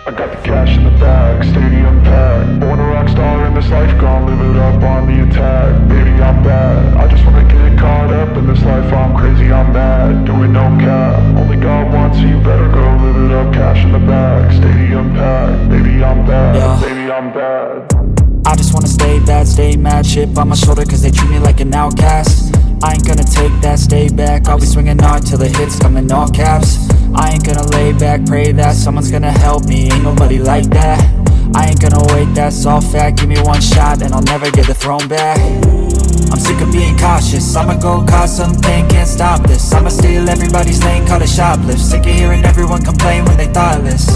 I got the cash in the bag, stadium packed. Born a rock star in this life, gon' live it up on the attack. Baby, I'm bad, I just wanna get caught up in this life. I'm crazy, I'm mad, doing no cap. Only God wants, so you better go live it up. Cash in the bag, stadium packed. Baby, I'm bad, Yeah. baby, I'm bad. I just wanna stay bad, stay mad. Chip on my shoulder cause they treat me like an outcast. I ain't gonna take that, stay back. I'll be swinging hard till the hits come in all caps. I ain't gonna lay back, pray that someone's gonna help me. Ain't nobody like that. I ain't gonna wait, that's all fact. Give me one shot and I'll never get the throne back. I'm sick of being cautious, I'ma go cause something, can't stop this. I'ma steal everybody's lane, call it shoplift. Sick of hearing everyone complain when they thoughtless.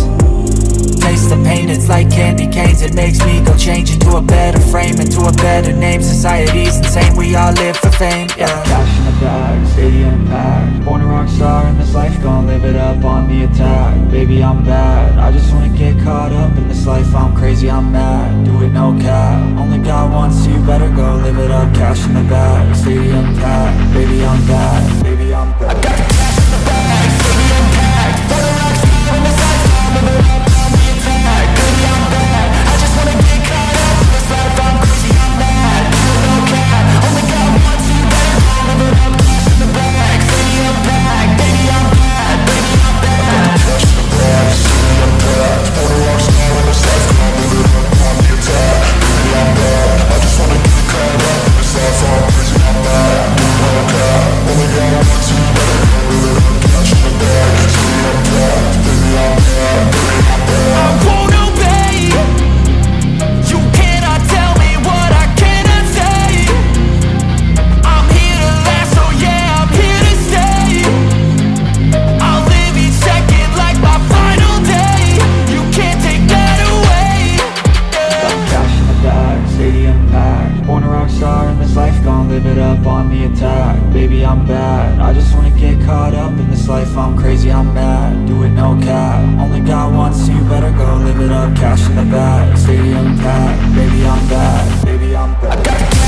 Taste the pain, it's like candy canes. It makes me go change into a better frame, into a better name. Society's insane, we all live for fame, yeah. Cash in the bag, stadium packed. Born a rock star in this life, gon' live it up on the attack. Baby, I'm bad, I just wanna get caught up in this life. I'm crazy, I'm mad, do it no cap. Only God wants, so you better go live it up. Cash in the bag, stadium packed. Baby, I'm bad, baby, I'm bad. I got the cash in the bag, stadium packed. Born a rock star in this life, gon' live it up. Baby, I'm bad, I just wanna get caught up in this life. I'm crazy, I'm mad, do it no cap. Only God wants, so you better go live it up. Cash in the bag, stadium packed. Baby, I'm bad, baby, I'm bad. Cash in the bag, stadium packed. Born a rock star in this life, gon' live it up on the attack. Baby, I'm bad, I just wanna get caught up in this life. I'm crazy, I'm mad, do it no cap. Only God wants, so you better go live it up. Cash in the bag, stadium packed. Baby, I'm bad, baby, I'm bad. I won't obey. You cannot tell me what I cannot say. I'm here to last, so yeah, I'm here to stay. I'll live each second like my final day. You can't take that away, yeah. Cash in the bag, stadium packed. Born a rock star in this life, gon' live it up on the attack. Baby, I'm bad, I just wanna get caught up in this life. I'm crazy, I'm mad, do it no cap. Only God wants, so you better go live it up. Cash in the bag, stadium packed. Baby, I'm bad, baby, I'm bad.